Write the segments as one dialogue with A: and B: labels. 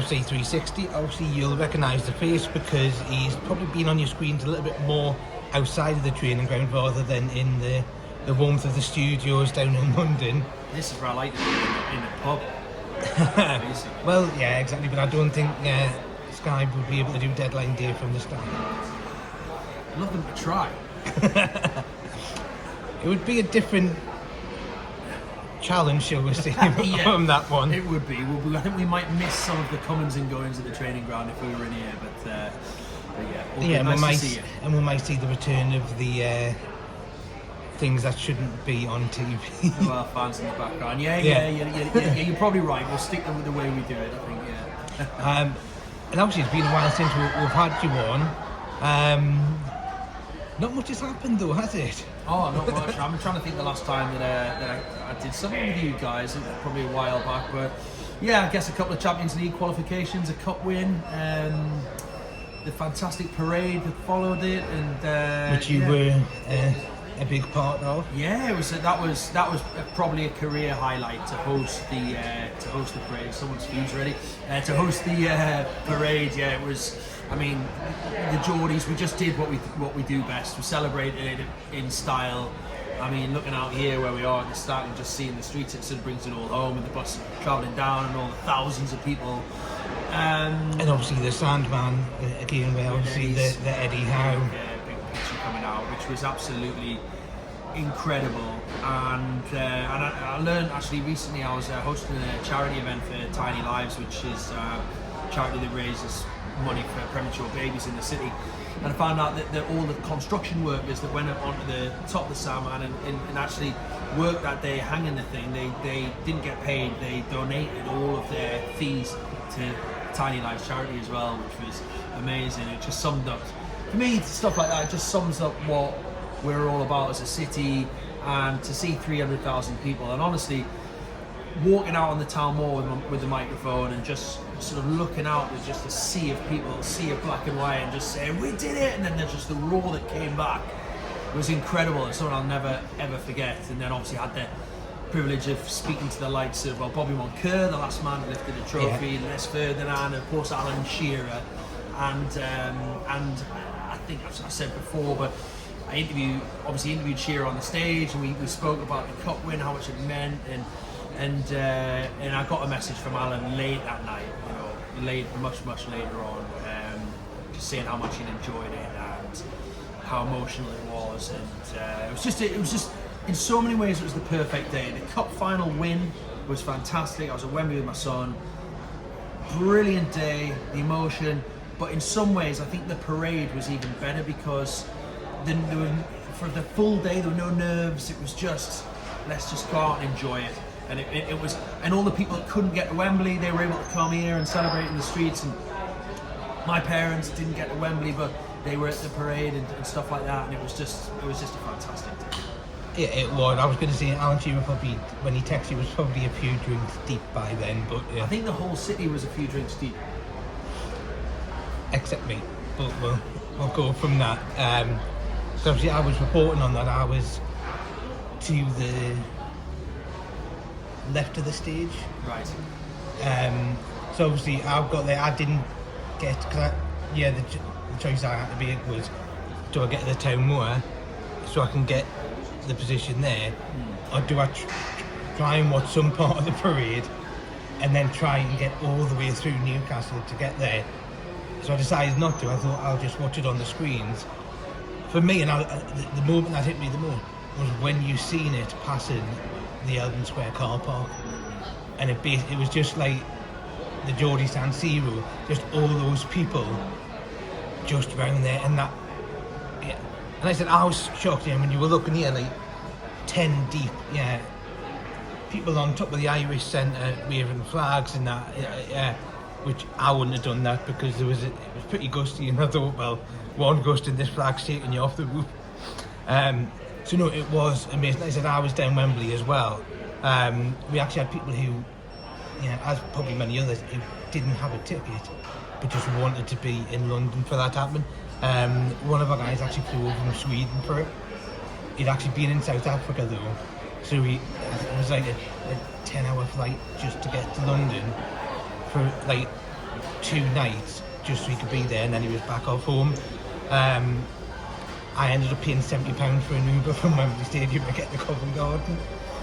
A: UFC 360, obviously you'll recognise the face because he's probably been on your screens a little bit more outside of the training ground rather than in the warmth of the studios down in London.
B: This is where I like to be, in the pub.
A: Well, yeah, exactly, but I don't think Sky would be able to do deadline day from the start.
B: I'd love them to try.
A: It would be a different challenge, shall we say, from that one.
B: It would be. I think we might miss some of the comings and goings at the training ground if we were in here, but yeah, nice to see it.
A: And we might see the return of the things that shouldn't be on TV.
B: Well, fans in the background. Yeah, you're probably right. We'll stick with the way we do it, I think, yeah.
A: And obviously it's been a while since we've had you on. Not much has happened though, has it?
B: Oh, not much. I'm trying to think the last time that I did something with you guys, probably a while back, but yeah, I guess a couple of Champions League qualifications, a cup win, the fantastic parade that followed it, and
A: which you were a big part of.
B: Yeah, that was probably a career highlight to host the parade. Someone's fuse ready to host the parade. Yeah, it was. I mean, the Geordies, we just did what we do best. We celebrated it in style. I mean, looking out here where we are at the start and just seeing the streets, it sort of brings it all home, with the bus travelling down and all the thousands of people.
A: And obviously the Sandman, again, where obviously the Eddie Howe.
B: Big picture coming out, which was absolutely incredible. And I learned actually recently, I was hosting a charity event for Tiny Lives, which is a charity that raises money for premature babies in the city, and I found out that all the construction workers that went up onto the top of the Sandman and actually worked that day hanging the thing, they didn't get paid. They donated all of their fees to Tiny Lives charity as well, which was amazing. It just summed up, for me, stuff like that, it just sums up what we're all about as a city, and to see 300,000 people, and honestly walking out on the town mall with the microphone and just sort of looking out with just a sea of people, a sea of black and white, and just saying, we did it, and then there's just the roar that came back. It was incredible. It's something I'll never ever forget. And then obviously had the privilege of speaking to the likes of Bobby Moncur, the last man who lifted the trophy, and Les Ferdinand, and of course Alan Shearer, and I think I've said before, but I interviewed Shearer on the stage, and we spoke about the cup win, how much it meant, and I got a message from Alan late that night, much later on, just saying how much he'd enjoyed it and how emotional it was, and it was just in so many ways it was the perfect day. The cup final win was fantastic. I was at Wembley with my son. Brilliant day, the emotion, but in some ways I think the parade was even better because for the full day there were no nerves. It was just, let's just go out and enjoy it. And it was, and all the people that couldn't get to Wembley, they were able to come here and celebrate in the streets. And my parents didn't get to Wembley, but they were at the parade and stuff like that. And it was just a fantastic day.
A: Yeah, it was. I was going to say Alan Shearer probably, when he texted, was probably a few drinks deep by then. But
B: I think the whole city was a few drinks deep,
A: except me. But we'll go from that. So obviously, I was reporting on that. I was to the left of the stage.
B: Right.
A: So obviously I got there. I didn't get, the choice I had to make was, do I get to the town moor so I can get the position there, or do I try and watch some part of the parade and then try and get all the way through Newcastle to get there? So I decided not to. I thought I'll just watch it on the screens. For me, and the moment that hit me the most was when you seen it passing the Eldon Square car park, and it was just like the Geordie San Siro, just all those people just around there, and that, yeah. And I said I was shocked, when you were looking here, like 10 deep, people on top of the Irish Centre waving flags and that, which I wouldn't have done that because it was pretty gusty, and I thought, well, one gust and this flag's taking you off the roof. So no, it was amazing. Like I said, I was down Wembley as well. We actually had people who, as probably many others, who didn't have a ticket, but just wanted to be in London for that to happen. One of our guys actually flew over from Sweden for it. He'd actually been in South Africa though, so it was like a 10-hour flight just to get to London for like 2 nights just so he could be there, and then he was back off home. I ended up paying £70 for an Uber from Wembley Stadium to get to Covent Garden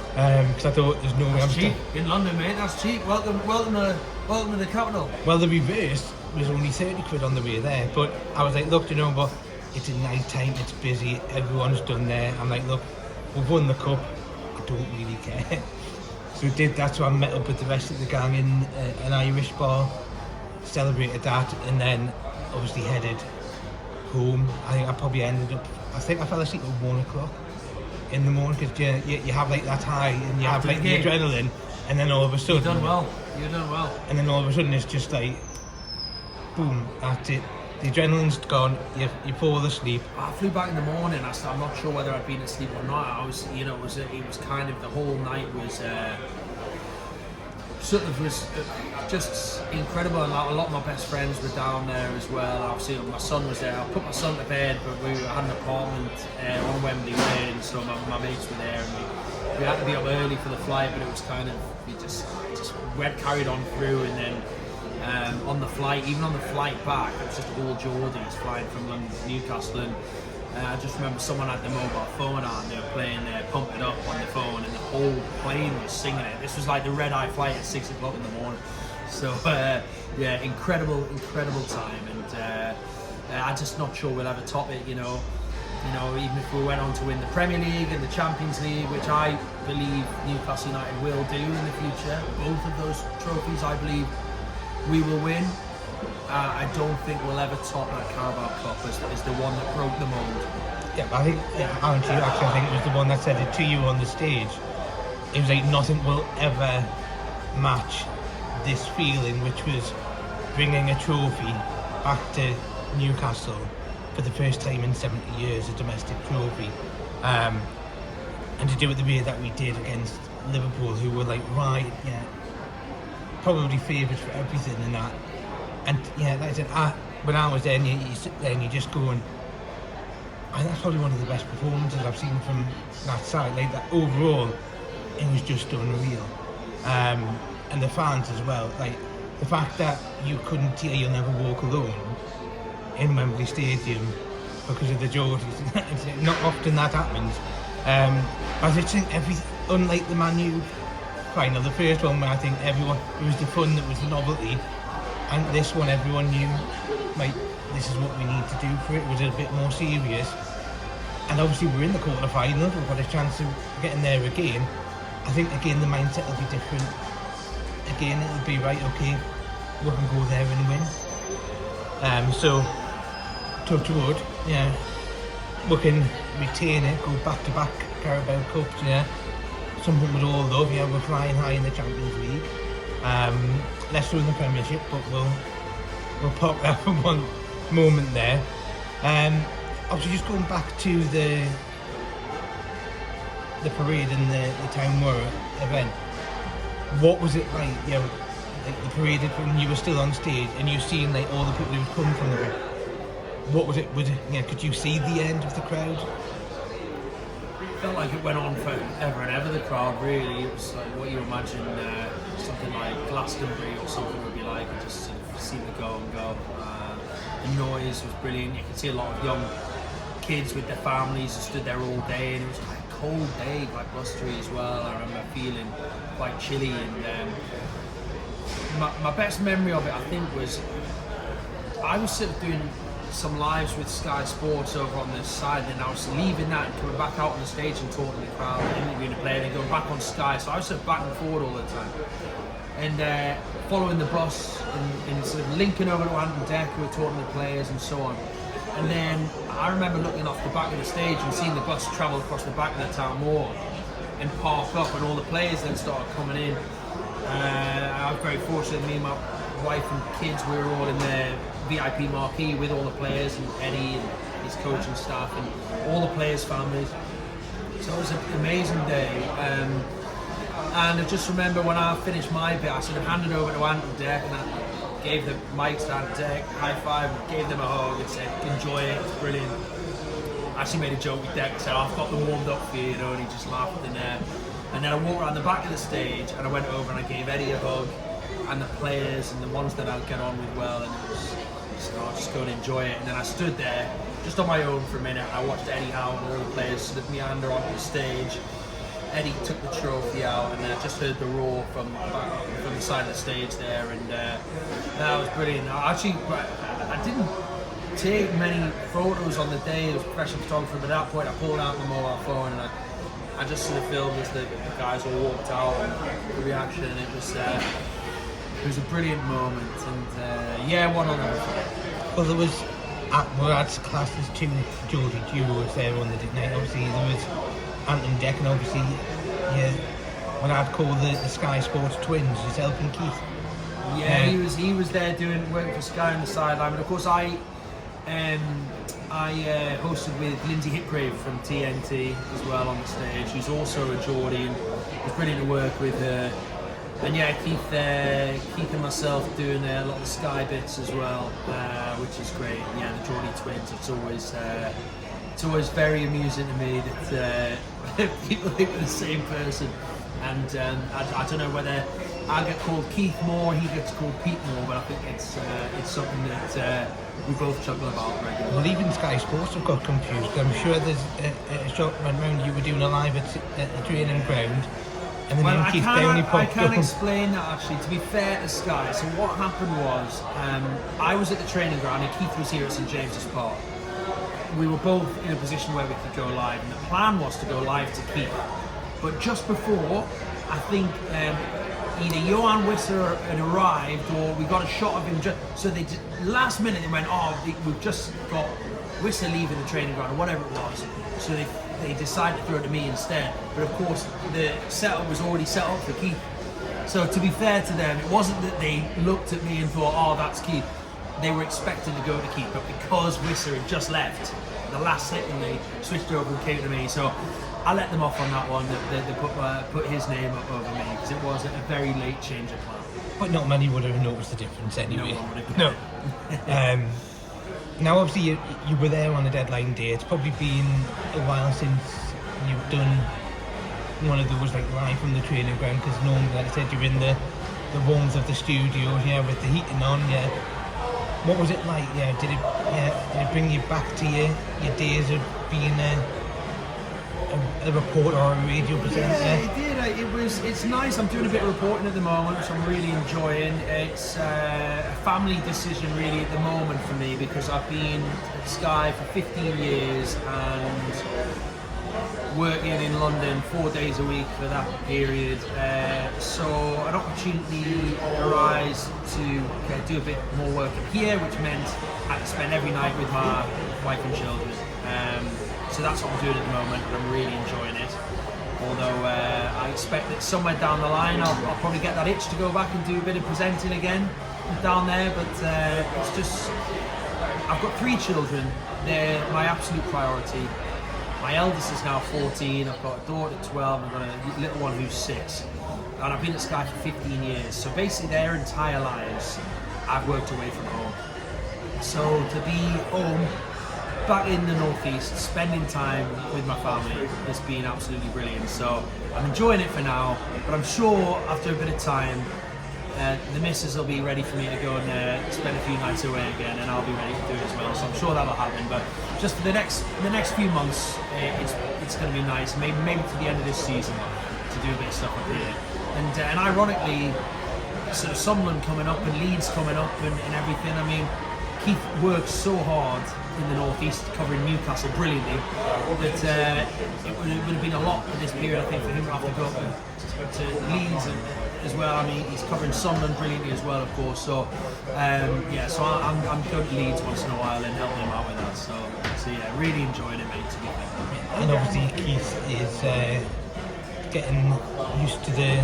A: because I thought there's no way I'm
B: cheap in London, mate. That's cheap. Welcome to the capital.
A: Well, the reverse was only 30 quid on the way there, but I was like, look, you know what? It's at night time, it's busy, everyone's done there. I'm like, look, we've won the cup. I don't really care. So that's why I met up with the rest of the gang in an Irish bar, celebrated that, and then obviously headed home. I think I probably I fell asleep at 1 o'clock in the morning because you have like that high and you
B: After
A: have like
B: the
A: the adrenaline, and then all of a sudden
B: You've done well.
A: and then all of a sudden it's just like boom, that's it. The adrenaline's gone. You fall asleep.
B: I flew back in the morning. I'm not sure whether I'd been asleep or not. I was, it was kind of the whole night was just incredible. And a lot of my best friends were down there as well. Obviously, my son was there. I put my son to bed, but we had an apartment on Wembley Way, and so my mates were there, and we had to be up early for the flight. But it was kind of we just carried on through, and then. On the flight, even on the flight back, it was just all Geordies flying from London to Newcastle, and I just remember someone had the mobile phone out and they were playing Pump It Up on the phone, and the whole plane was singing it. This was like the red eye flight at 6 o'clock in the morning. So yeah, incredible time, and I'm just not sure we'll ever top it. Even if we went on to win the Premier League and the Champions League, which I believe Newcastle United will do in the future, both of those trophies I believe we will win. I don't think we'll ever top that Carabao Cup as the one that broke the mould.
A: Yeah, but I think Aaron T actually, I think, was the one that said it to you on the stage. It was like nothing will ever match this feeling, which was bringing a trophy back to Newcastle for the first time in 70 years, a domestic trophy, and to do it the way that we did against Liverpool, who were like, right, yeah, probably favourites for everything and that. And yeah, like I said, when I was there, and you sit there and you just go, and that's probably one of the best performances I've seen from that side. Like that overall, it was just unreal. And the fans as well. Like the fact that you couldn't hear "You'll Never Walk Alone" in Wembley Stadium because of the Geordies. It's not often that happens. I just think unlike the Man U final, the first one where I think it was the fun that was the novelty, and this one everyone knew, like, this is what we need to do for it. It was a bit more serious, and obviously we're in the quarter-final, we've got a chance of getting there again. I think again the mindset will be different. Again it'll be right, okay, we can go there and win. So touch wood, yeah, we can retain it, go back-to-back Carabao Cups, yeah. Something we'd all love, yeah. We're flying high in the Champions League. Less so in the Premiership, but we'll pop that for one moment there. Obviously, just going back to the parade and the Town Moor event. What was it like? Like the parade when you were still on stage and you seen like all the people who would come from the. What was it? Could you see the end of the crowd?
B: Felt like it went on forever and ever, the crowd, really. It was like what you imagine something like Glastonbury or something would be like. You just sort of see it go and go. The noise was brilliant. You could see a lot of young kids with their families who stood there all day, and it was like a cold day, quite blustery as well. I remember feeling quite chilly, and my best memory of it, I think, was I was sort of doing some lives with Sky Sports over on this side, and I was leaving that and coming back out on the stage and talking to the crowd and interviewing the player and going back on Sky, so I was sort of back and forward all the time, and following the bus and sort of linking over to Anton Deck, who were talking to the players and so on. And then I remember looking off the back of the stage and seeing the bus travel across the back of the Town Moor and park up, and all the players then started coming in. I was very fortunate, me and my wife and kids, we were all in the VIP marquee with all the players, and Eddie and his coaching staff and all the players' families. So it was an amazing day. And I just remember when I finished my bit, I sort of handed over to Anton Deck and I gave the mics to Anton Deck, high five, gave them a hug and said, enjoy it, it's brilliant. I actually made a joke with Deck and said, I've got them warmed up for you, and he just laughed in there. And then I walked around the back of the stage and I went over and I gave Eddie a hug, and the players and the ones that I'd get on with well, and it was just go and enjoy it. And then I stood there just on my own for a minute. I watched Eddie Howe and all the players sort of meander onto the stage. Eddie took the trophy out, and I just heard the roar from the side of the stage there, and that was brilliant. I didn't take many photos on the day as a professional photographer, but at that point I pulled out my mobile phone and I just sort of filmed as the guys all walked out and the reaction, and it was a brilliant moment, and one on that.
A: Well, there was Murad's classes too. Geordie Duo was there on the night. Obviously, there was Anton Deck, and obviously, what I'd call the Sky Sports twins, yourself and Keith.
B: Yeah, he was there doing work for Sky on the sideline, but of course I hosted with Lindsay Hipgrave from TNT as well on the stage, who's also a Geordie, and it was brilliant to work with her. And Keith and myself doing a lot of the Sky bits as well, which is great. Yeah, the Geordie twins. It's always very amusing to me that people think we're the same person. And I don't know whether I get called Keith more, he gets called Pete more, but I think it's something that we both chuckle about regularly.
A: Well, even Sky Sports have got confused. I'm sure there's a shot went round you were doing a live at the training ground, and then Keith Downey popped up.
B: I can't explain that actually, to be fair to Sky. So what happened was, I was at the training ground and Keith was here at St James's Park. We were both in a position where we could go live, and the plan was to go live to Keith. But just before, I think either Johan Wisser had arrived or we got a shot of him. So last minute they went, we've just got Wisser leaving the training ground or whatever it was. So they decided to throw it to me instead. But of course, the setup was already set up for Keith. So to be fair to them, it wasn't that they looked at me and thought, that's Keith. They were expecting to go to Keith, but because Wisser had just left, the last second they switched over and came to me. So I let them off on that one. They put his name up over me because it was a very late change of plan.
A: But not many would have noticed the difference anyway.
B: No one would have.
A: No. Now, obviously, you were there on the deadline day. It's probably been a while since you've done one of those live from the training ground, because normally, like I said, you're in the warmth of the studio, with the heating on, What was it like? Did it bring you back to your days of being a reporter or a radio presenter?
B: Yeah, it did. It's nice. I'm doing a bit of reporting at the moment, which I'm really enjoying. It's a family decision really at the moment for me, because I've been at Sky for 15 years and working in London 4 days a week for that period. So an opportunity arose to do a bit more work here, which meant I had to spend every night with my wife and children. So that's what I'm doing at the moment, and I'm really enjoying it. Although I expect that somewhere down the line I'll probably get that itch to go back and do a bit of presenting again down there, but it's just, I've got 3 children. They're my absolute priority. My eldest is now 14, I've got a daughter 12, I've got a little one who's 6. And I've been at Sky for 15 years, so basically their entire lives I've worked away from home. So to be home, back in the northeast, spending time with my family has been absolutely brilliant. So I'm enjoying it for now, but I'm sure after a bit of time, the missus will be ready for me to go and spend a few nights away again, and I'll be ready to do it as well. So I'm sure that'll happen. But just for the next few months, it's going to be nice. Maybe to the end of this season to do a bit of stuff up here. And ironically, sort of Sunderland coming up and Leeds coming up and everything. I mean, Keith works so hard in the northeast covering Newcastle brilliantly that it would have been a lot for this period, I think, for him to have to go up to Leeds as well. I mean, he's covering Sunderland brilliantly as well, of course. So so I'm going to Leeds once in a while and helping him out with that. So really enjoying it, mate, to be fair.
A: And obviously Keith is getting used to the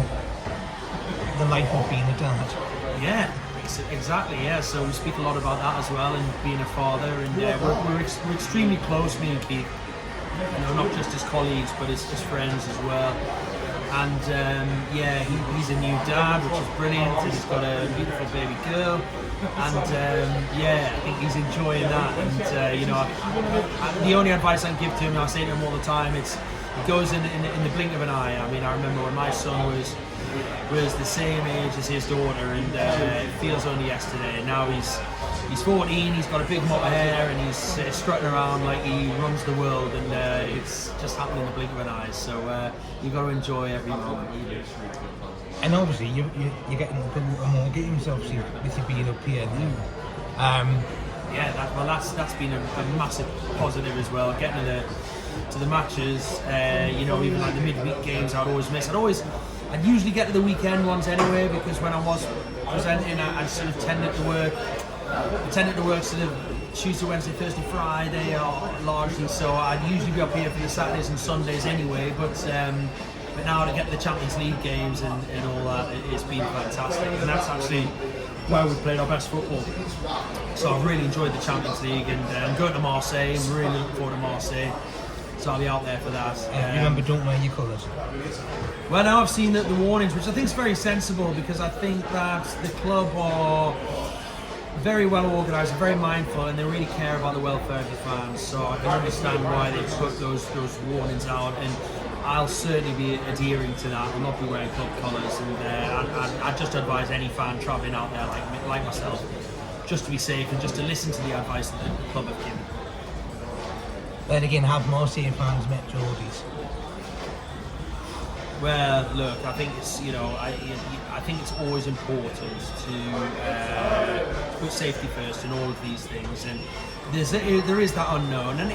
A: life of being a dad.
B: Yeah. Exactly, yeah. So we speak a lot about that as well, and being a father, and we're extremely close, me and Keith. Not just as colleagues, but as friends as well. And he's a new dad, which is brilliant. And he's got a beautiful baby girl, and I think he's enjoying that. And the only advice I can give to him, I say to him all the time, it's it goes in the blink of an eye. I mean, I remember when my son was the same age as his daughter, and it feels only yesterday. Now he's 14, he's got a big mop of hair, and he's strutting around like he runs the world, and it's just happened in the blink of an eye. So you've got to enjoy every moment.
A: And obviously you're getting a good more games, obviously, with you being up here now.
B: Yeah, that's been a massive positive as well. Getting to the matches, even like the midweek games, I'd always miss. I'd usually get to the weekend ones anyway, because when I was presenting, I sort of tended to work sort of Tuesday, Wednesday, Thursday, Friday, largely. So I'd usually be up here for the Saturdays and Sundays anyway. But now to get to the Champions League games and all that, it's been fantastic. And that's actually where we played our best football. So I've really enjoyed the Champions League, and I'm going to Marseille. I'm really looking forward to Marseille. So I'll be out there for that.
A: Remember, don't wear your colours.
B: Well, now I've seen the warnings, which I think is very sensible, because I think that the club are very well organised, very mindful, and they really care about the welfare of the fans. So I can understand why they put those warnings out, and I'll certainly be adhering to that. I'll not be wearing club colours, and I'd just advise any fan travelling out there like myself, just to be safe and just to listen to the advice that the club have given.
A: Then again, have Marseille fans met Geordies?
B: Well, look, I think it's I think it's always important to put safety first in all of these things, and there is that unknown, and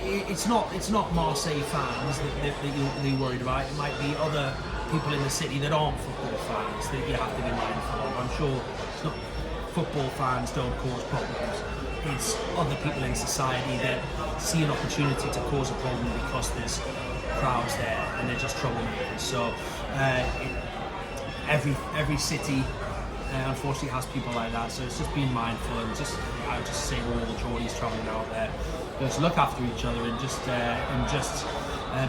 B: it's not Marseille fans that you're worried about. It might be other people in the city that aren't football fans that you have to be mindful of. I'm sure it's not football fans don't cause problems. It's other people in society that see an opportunity to cause a problem because there's crowds there and they're just troublemakers. So every city unfortunately has people like that. So it's just being mindful, and I would just say to all the Geordies travelling out there, just look after each other and just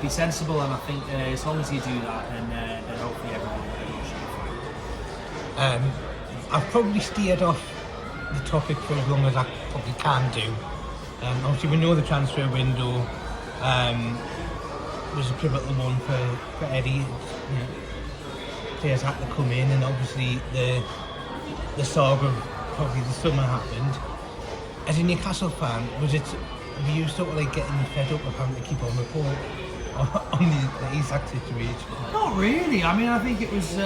B: be sensible. And I think as long as you do that, then hopefully everyone should be fine.
A: I've probably steered off the topic for as long as I probably can do. Obviously, we know the transfer window was a pivotal one for Eddie. Players had to come in, and obviously the saga of probably the summer happened. As a Newcastle fan, were you sort of like getting fed up of having to keep on report on the Isak situation?
B: Not really. I mean, I think it was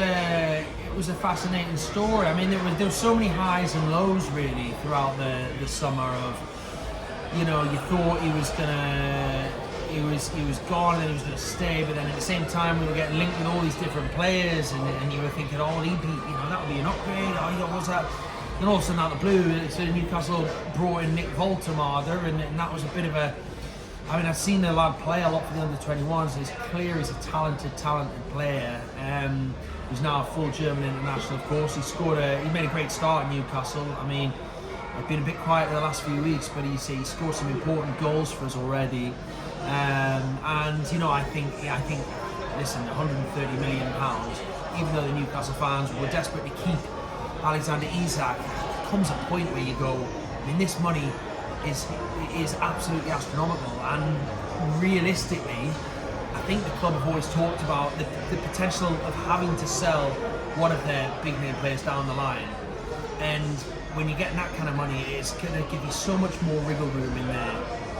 B: a fascinating story. I mean, there was so many highs and lows really throughout the summer. Of you thought he was gone and he was going to stay, but then at the same time we were getting linked with all these different players, and you were thinking, oh, that would be an upgrade. Oh, what's that? Then all of a sudden, out of the blue, so Newcastle brought in Nick Voltermader, and that was a bit of a. I mean, I've seen the lad play a lot for the under-21s, and it's clear he's a talented player. He's now a full German international, of course. He made a great start at Newcastle. I mean, I've been a bit quiet in the last few weeks, but he scored some important goals for us already. And I think, listen, £130 million, even though the Newcastle fans were desperate to keep Alexander Isak, comes a point where you go, I mean, this money is absolutely astronomical, and realistically, I think the club have always talked about the potential of having to sell one of their big name players down the line, and when you're getting that kind of money, it's going to give you so much more wriggle room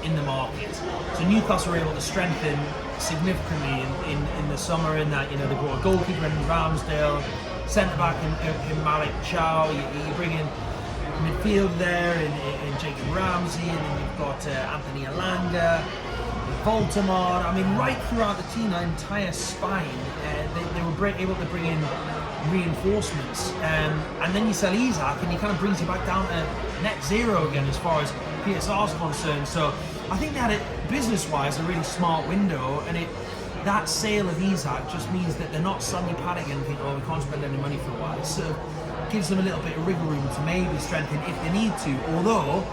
B: in the market. So Newcastle were able to strengthen significantly in the summer, in that they brought a goalkeeper in Ramsdale, centre back in Malik Chow, you bring in midfield there in Jacob Ramsey, and then you've got Anthony Elanga, Baltimore. I mean, right throughout the team, the entire spine, they were able to bring in reinforcements, and then you sell Isak, and he kind of brings you back down to net zero again as far as PSR's concerned. So I think they had it business-wise a really smart window, and that sale of Isak just means that they're not suddenly panicking and think, oh, we can't spend any money for a while. So gives them a little bit of wriggle room to maybe strengthen if they need to. Although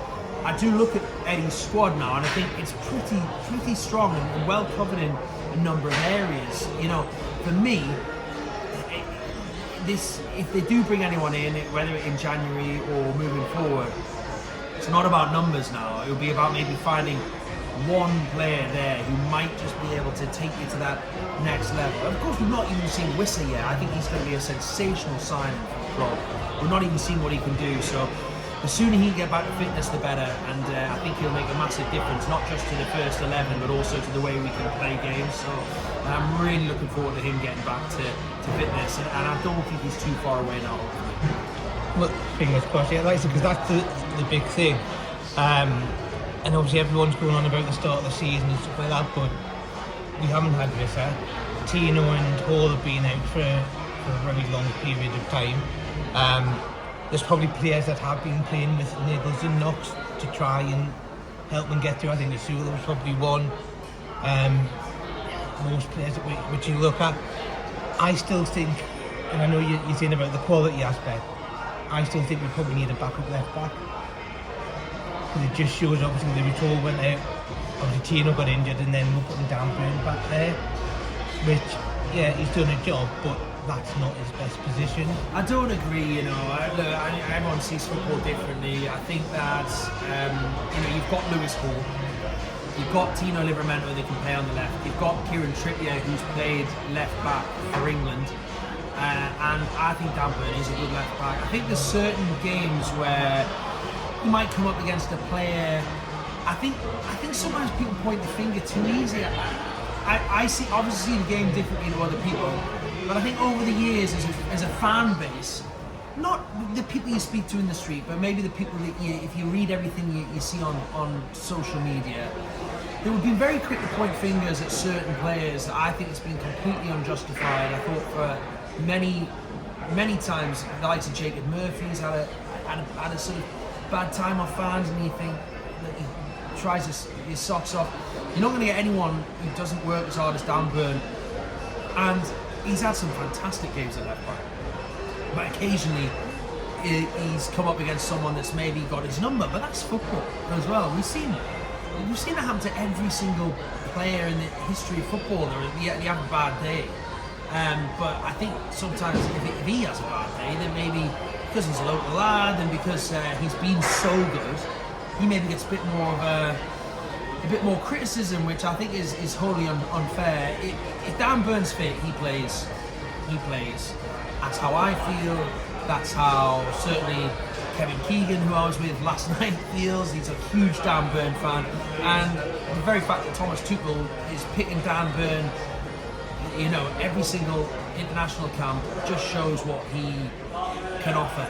B: I do look at Eddie's squad now, and I think it's pretty strong and well covered in a number of areas. For me, if they do bring anyone in, whether in January or moving forward, it's not about numbers now. It'll be about maybe finding one player there who might just be able to take you to that next level. Of course, we've not even seen Wissa yet. I think he's going to be a sensational signing for the club. We've not even seen what he can do. So the sooner he can get back to fitness, the better. And I think he'll make a massive difference, not just to the first 11, but also to the way we can play games. So I'm really looking forward to him getting back to fitness. And I don't think he's too far away now.
A: Well, fingers crossed, yeah, like I said, because that's the big thing. And obviously everyone's going on about the start of the season and stuff like that, but we haven't had Vissa. Tino and Hall have been out for a very long period of time. There's probably players that have been playing with niggles and knocks to try and help them get through. I think Asula was probably one. Most players which you look at, I still think, and I know you're saying about the quality aspect, I still think we probably need a backup left back. Because it just shows, obviously, the Retour went out, obviously Tino got injured, and then we're putting Danburn back there, which, yeah, he's done a job, but that's not his best position.
B: I don't agree, everyone sees football differently. I think that, you've got Lewis Hall, you've got Tino Livramento that can play on the left, you've got Kieran Trippier who's played left back for England, and I think Danburn is a good left back. I think there's certain games where you might come up against a player. I think sometimes people point the finger too easy. I obviously see the game differently to other people, but I think over the years as a fan base, not the people you speak to in the street, but maybe the people that if you read everything you see on social media, they would be very quick to point fingers at certain players. I think it's been completely unjustified. I thought for many times the likes of Jacob Murphy's had a sort of bad time off fans, and you think that he tries his socks off. You're not going to get anyone who doesn't work as hard as Danburn, and he's had some fantastic games at left back, but occasionally he's come up against someone that's maybe got his number, but that's football as well. We've seen that happen to every single player in the history of football. They have a bad day, but I think sometimes if he has a bad day, then maybe because he's a local lad and because he's been so good, he maybe gets a bit more criticism, which I think is wholly unfair. If Dan Burns fit, he plays. That's how I feel. That's how certainly Kevin Keegan, who I was with last night, feels. He's a huge Dan Burn fan, and the very fact that Thomas Tuchel is picking Dan Burn, every single international camp, just shows what he can offer.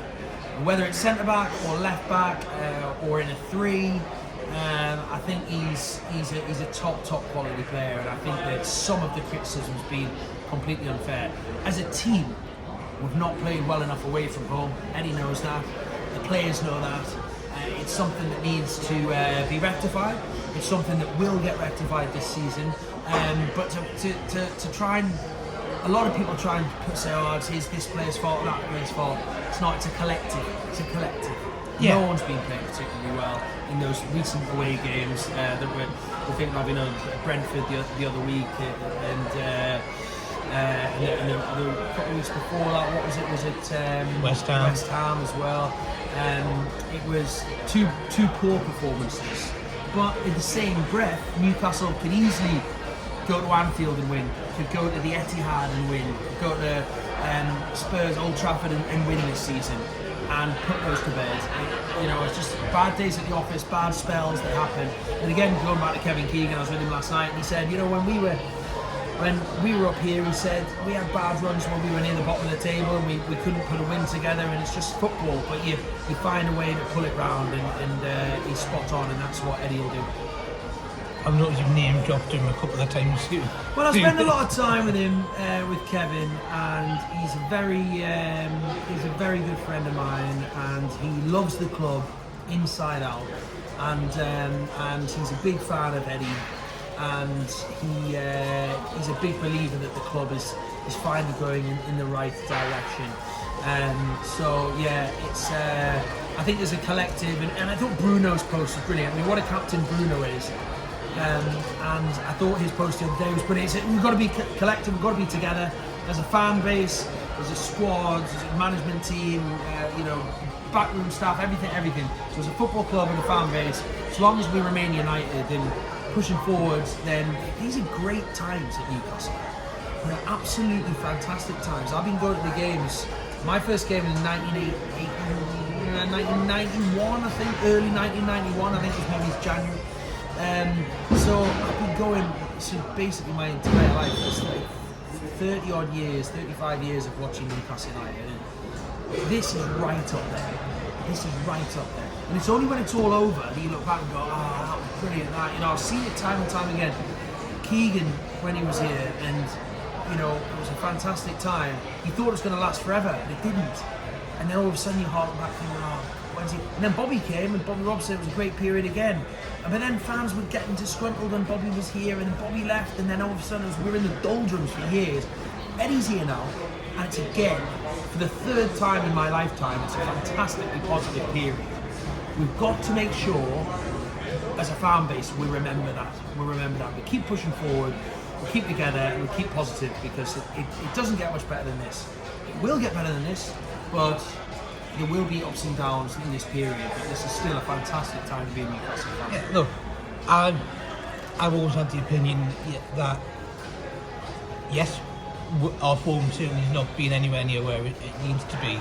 B: Whether it's centre back or left back or in a three, I think he's a top quality player, and I think that some of the criticism's been completely unfair. As a team, we've not played well enough away from home. Eddie knows that. The players know that. It's something that needs to be rectified. It's something that will get rectified this season. But to try and, a lot of people try and say, oh, it's this player's fault, that player's fault. It's not. It's a collective. Yeah. No one's been playing particularly well in those recent away games that we're thinking of. Brentford the other week, and the couple of weeks before that, what was it? Was it
A: West Ham?
B: West Ham as well. It was two poor performances. But in the same breath, Newcastle could easily go to Anfield and win, could go to the Etihad and win, could go to Spurs, Old Trafford and win this season, and put those to bed. It's just bad days at the office, bad spells that happen. And again, going back to Kevin Keegan, I was with him last night, and he said, when we were up here, he said, we had bad runs when we were near the bottom of the table, and we couldn't put a win together, and it's just football, but you find a way to pull it round, and he's spot on, and that's what Eddie will do.
A: I've noticed you've name dropped him a couple of times too.
B: Well, I spend a lot of time with him, with Kevin, and he's a very good friend of mine, and he loves the club inside out, and he's a big fan of Eddie, and he's a big believer that the club is finally going in the right direction. So yeah, it's I think there's a collective, and I thought Bruno's post was brilliant. I mean, what a captain Bruno is. And I thought his post the other day was brilliant. He said, we've got to be collective, we've got to be together. There's a fan base, there's a squad, there's a management team, backroom staff, everything. So there's a football club and a fan base. As long as we remain united, then pushing forwards, then these are great times at Newcastle. They're absolutely fantastic times. I've been going to the games. My first game was in 1991, I think, early 1991. I think it was maybe January. So I've been going basically my entire life. It's like 30 odd years, 35 years of watching Newcastle United. And this is right up there. This is right up there. And it's only when it's all over that you look back and go, oh, that was brilliant. That, I've seen it time and time again. Keegan, when he was here, and it was a fantastic time. You thought it was going to last forever, and it didn't. And then all of a sudden you hark back and when's he? And then Bobby came, and Bobby Robson, it was a great period again. But then fans were getting disgruntled when Bobby was here, and then Bobby left, and then all of a sudden we were in the doldrums for years. Eddie's here now, and it's again, for the third time in my lifetime, it's a fantastically positive period. We've got to make sure, as a fan base, we remember that. We keep pushing forward, we keep together, and we keep positive, because it doesn't get much better than this. It will get better than this, but there will be ups and downs in this period. But this is still a fantastic time to be a Newcastle fan.
A: Yeah, look, I've always had the opinion that yes, our form certainly has not been anywhere near where it needs to be,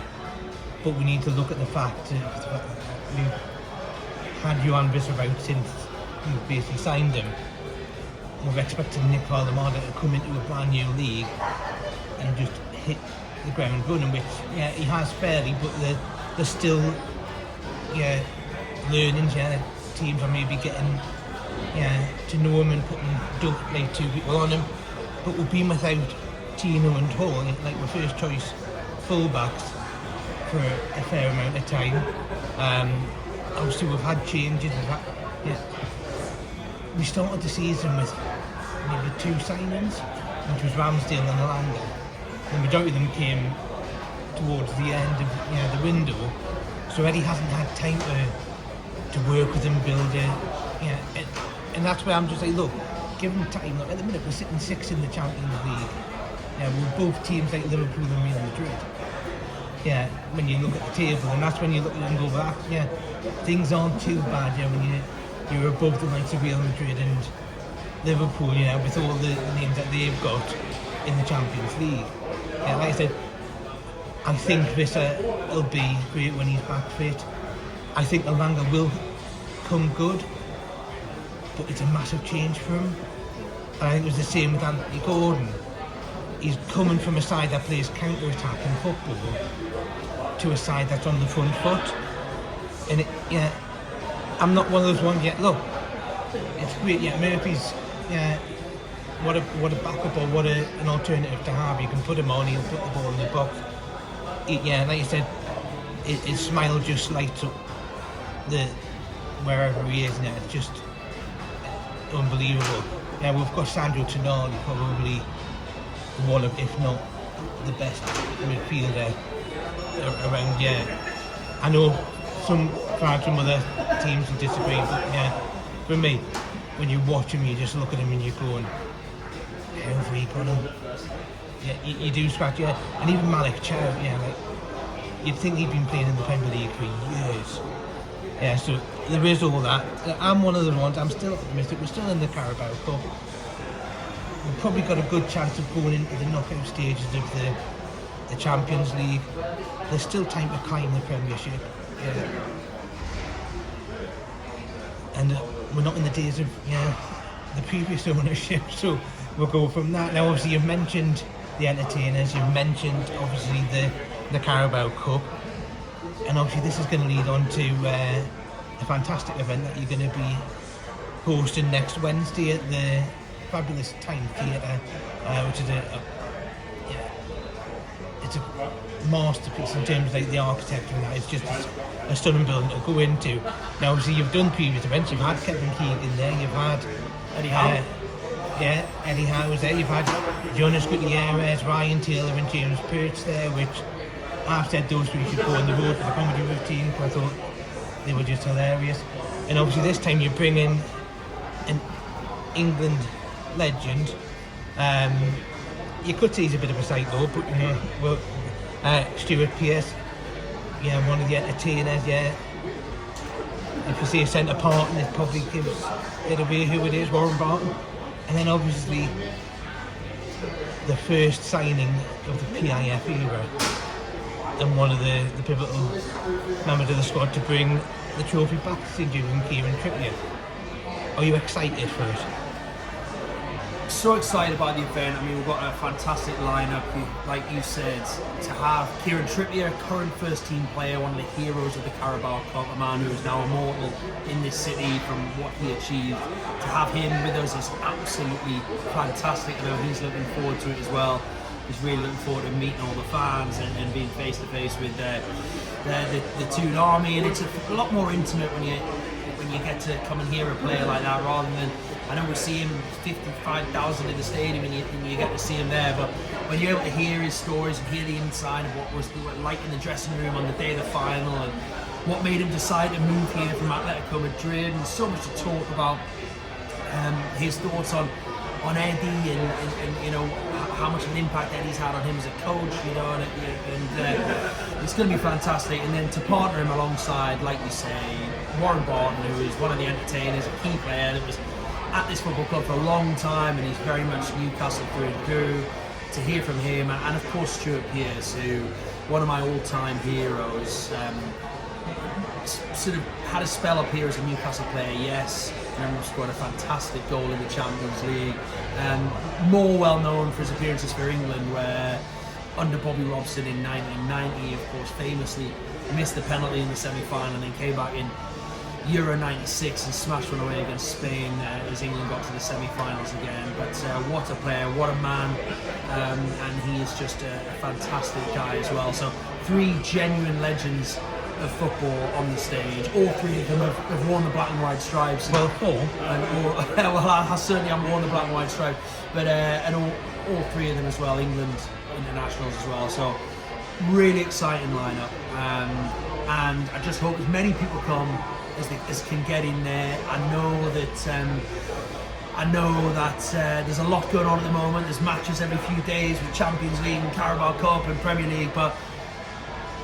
A: but we need to look at the fact that we've had Johan Visser out since we've basically signed him. We've expected Nick Valdemar to come into a brand new league and just hit the ground running, which he has fairly, but they're still learning. Teams are maybe getting to know him and don't play two people on him. But we've been without Tino and Hall, like my first choice fullbacks, for a fair amount of time. Obviously we've had changes. We started the season with maybe 2 signings, which was Ramsdale and Alanga. The majority of them came towards the end of the window, so Eddie hasn't had time to work with them, build it. And that's where I'm just like, look, give them time. Look, at the minute we're sitting 6th in the Champions League. We're both teams like Liverpool and Real Madrid. When you look at the table, and that's when you look at it and go back. Things aren't too bad. When you're above the likes of Real Madrid and Liverpool. With all the names that they've got in the Champions League. Like I said, I think Visser will be great when he's back fit. I think Alanga will come good, but it's a massive change for him. And I think it was the same with Anthony Gordon. He's coming from a side that plays counter-attacking football to a side that's on the front foot. And I'm not one of those ones yet. Look, it's great. Murphy's what a backup or what an alternative to have. You can put him on, he'll put the ball in the box. Like you said, his smile just lights up wherever he is now. It's just unbelievable. We've got Sandro Tonali, probably one of, if not the best midfielder around. I know some fans from other teams will disagree, but for me, when you watch him, you just look at him and you're going, how have we got him? You do scratch your head. And even Malik Chow, you'd think he'd been playing in the Premier League for years. So there is all that. I'm one of the ones, I'm still optimistic. We're still in the Carabao Cup. We've probably got a good chance of going into the knockout stages of the Champions League. There's still time to climb the Premiership. And we're not in the days of the previous ownership, so we'll go from that. Now obviously you've mentioned the entertainers, you've mentioned obviously the Carabao Cup, and obviously this is going to lead on to a fantastic event that you're going to be hosting next Wednesday at the fabulous Time Theatre, which is it's a masterpiece in terms of the architecture, and that. It's just a stunning building to go into. Now obviously you've done previous events, you've had Kevin Keegan there, you've had Eddie Howe. Eddie Howe was there, you've had Jonas Gutierrez, Ryan Taylor and James Perch there, which I've said those three should go on the road for the comedy routine, because I thought they were just hilarious. And obviously this time you bring in an England legend. You could say he's a bit of a psycho, but Stuart Pearce, one of the entertainers, if you see a centre Parton, it probably gives it away who it is, Warren Barton. And then obviously the first signing of the PIF era and one of the pivotal members of the squad to bring the trophy back to St Jude's and Kieran Trippier. Are you excited for it?
B: So excited about the event. I mean, we've got a fantastic lineup. Like you said, to have Kieran Trippier, current first team player, one of the heroes of the Carabao Cup, a man who is now immortal in this city from what he achieved. To have him with us is absolutely fantastic. I know he's looking forward to it as well. He's really looking forward to meeting all the fans and being face to face with the Toon Army. And it's a lot more intimate when you get to come and hear a player like that, rather than, I know we see him 55,000 in the stadium and you get to see him there, but when you're able to hear his stories and hear the inside of what was like in the dressing room on the day of the final and what made him decide to move here from Atletico Madrid, and so much to talk about, his thoughts on Eddie and you know how much of an impact Eddie's had on him as a coach, you know, and it's going to be fantastic. And then to partner him alongside, like you say, Warren Barton, who is one of the entertainers, a key player that was at this football club for a long time, and he's very much Newcastle through and through. To hear from him, and of course Stuart Pearce, who one of my all-time heroes. Sort of had a spell up here as a Newcastle player, yes. Remember, scored a fantastic goal in the Champions League. More well known for his appearances for England, where under Bobby Robson in 1990, of course, famously missed the penalty in the semi-final, and then came back in Euro 96 and smashed one away against Spain as England got to the semi-finals again. But what a player, what a man, and he is just a fantastic guy as well. So 3 genuine legends of football on the stage. All 3 of them have worn the black and white stripes.
A: Well, 4.
B: Well, I certainly haven't worn the black and white stripe, but and all 3 of them as well, England internationals as well. So really exciting lineup, and I just hope as many people come as can get in there. I know that there's a lot going on at the moment. There's matches every few days with Champions League and Carabao Cup and Premier League, but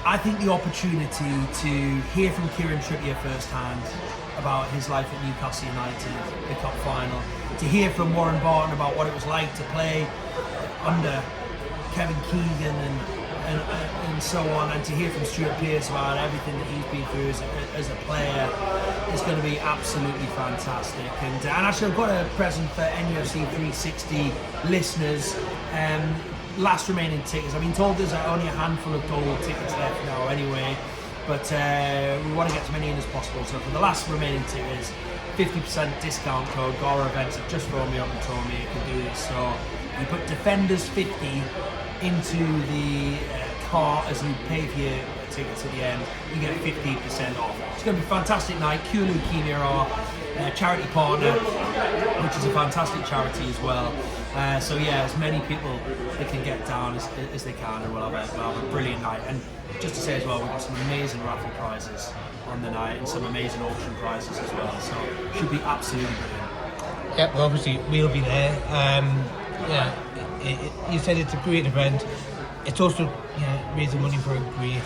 B: I think the opportunity to hear from Kieran Trippier firsthand about his life at Newcastle United, the cup final, to hear from Warren Barton about what it was like to play under Kevin Keegan and so on, and to hear from Stuart Pearce about everything that he's been through as a player is going to be absolutely fantastic. And actually, I've got a present for NUFC 360 listeners. Last remaining tickets. I've been told there's only a handful of gold tickets left now anyway, but we want to get as many in as possible. So for the last remaining tickets, 50% discount code. Gora Events have just phoned me up and told me you can do this. So you put Defenders 50 into the cart as you pay for your tickets at the end. You get 50% off. It's going to be a fantastic night. Cure Leukemia are charity partner, which is a fantastic charity as well. So yeah, as many people that can get down as they can, and we'll have a brilliant night. And just to say as well, we've got some amazing raffle prizes on the night and some amazing auction prizes as well. So should be absolutely brilliant.
A: Yep, well, obviously we'll be there. You said it's a great event. It's also raising money for a great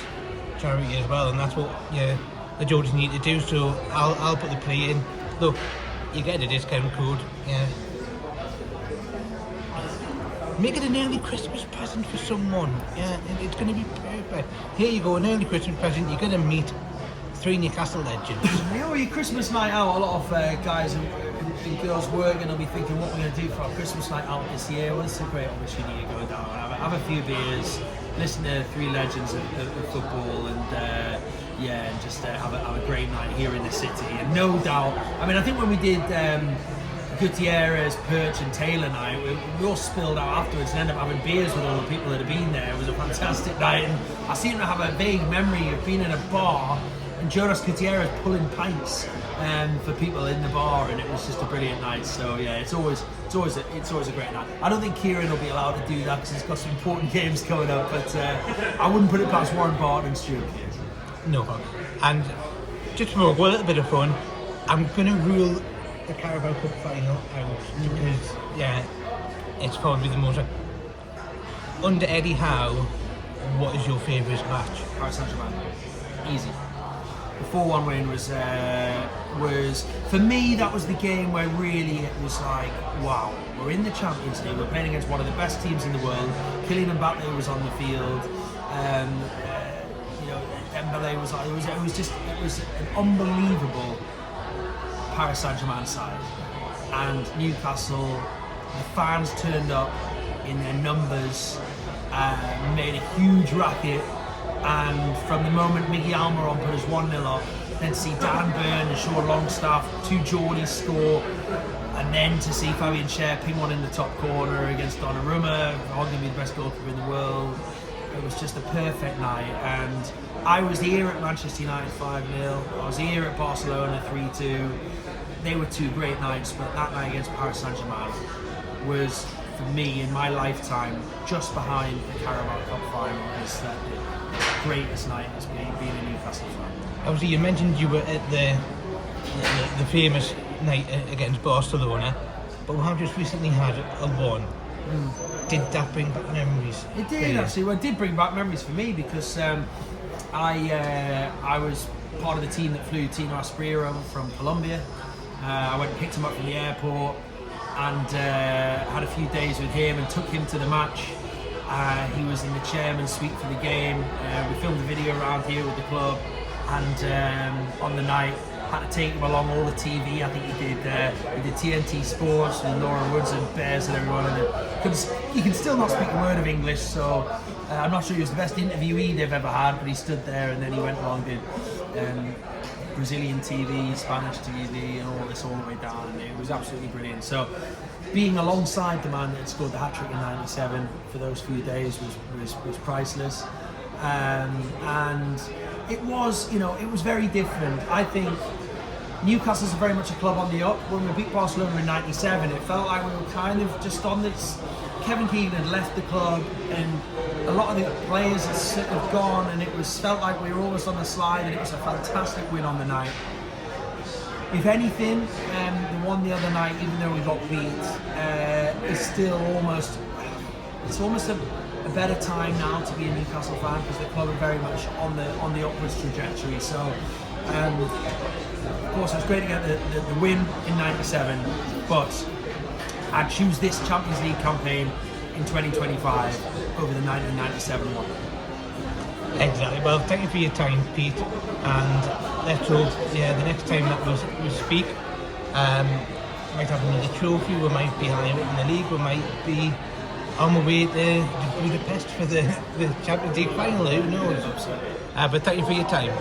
A: charity as well, and that's what the Geordies need to do. So I'll put the play in. Look, you get a discount code. Yeah. Make it an early Christmas present for someone. Yeah, it's going to be perfect. Here you go, an early Christmas present. You're going to meet 3 Newcastle legends.
B: Your Christmas night out, a lot of guys and girls working will be thinking what we're going to do for our Christmas night out this year. Well, it's a great opportunity to go down, have a few beers, listen to 3 legends of football, and and just have a great night here in the city. And no doubt, I mean, I think when we did Gutierrez, Perch and Taylor night, we all spilled out afterwards and ended up having beers with all the people that had been there. It was a fantastic night, and I seem to have a vague memory of being in a bar and Jonas Gutierrez pulling pints for people in the bar, and it was just a brilliant night. So yeah, it's always a great night. I don't think Kieran will be allowed to do that because he's got some important games coming up, but I wouldn't put it past Warren Barton and Stuart Pearce.
A: No problem. And just for a little bit of fun, I'm going to rule the Carabao Cup final out because it's probably the most. Under Eddie Howe, what is your favourite match?
B: Paris Saint-Germain. Easy. The 4-1 win was for me, that was the game where really it was like, wow, we're in the Champions League, we're playing against one of the best teams in the world. Kylian Mbappe was on the field. Dembele was like, it was an unbelievable Paris Saint-Germain side, and Newcastle, the fans turned up in their numbers, made a huge racket, and from the moment Miggy Almiron put us 1-0 up, then to see Dan Burn and Sean Longstaff, 2 Geordies score, and then to see Fabian Schär ping one in the top corner against Donnarumma, arguably the best goalkeeper in the world. It was just a perfect night, and I was here at Manchester United 5-0, I was here at Barcelona 3-2. They were 2 great nights, but that night against Paris Saint-Germain was, for me, in my lifetime, just behind the Carabao Cup final, is the greatest night as being a Newcastle fan.
A: Obviously, you mentioned you were at the famous night against Barcelona, but we have just recently had a one. Did that bring back memories?
B: It did, actually. Well, it did bring back memories for me, because I was part of the team that flew Tino Asprilla from Colombia. I went and picked him up from the airport and had a few days with him and took him to the match. He was in the chairman's suite for the game. We filmed a video around here with the club, and on the night had to take him along all the TV. I think he did TNT Sports with Laura Woods and Bears and everyone. And he can still not speak a word of English, so I'm not sure he was the best interviewee they've ever had, but he stood there and then he went along, did Brazilian TV, Spanish TV, and all this all the way down, and it was absolutely brilliant. So being alongside the man that had scored the hat-trick in '97 for those few days was priceless. And it was, it was very different. I think Newcastle's very much a club on the up. When we beat Barcelona in '97, it felt like we were kind of just on this. Kevin Keegan had left the club, and a lot of the players had gone, and it felt like we were almost on the slide, and it was a fantastic win on the night. If anything, the one the other night, even though we got beat, is still almost a better time now to be a Newcastle fan, because the club are very much on the upwards trajectory. So, of course, it was great to get the win in '97, but I'd choose this Champions League campaign in 2025 over the 1997 one.
A: Exactly. Well, thank you for your time, Pete, and let's hope, the next time that we speak, might have another trophy. We might be higher in the league. We might be on the way to Budapest for the Champions League final. Who knows? But thank you for your time.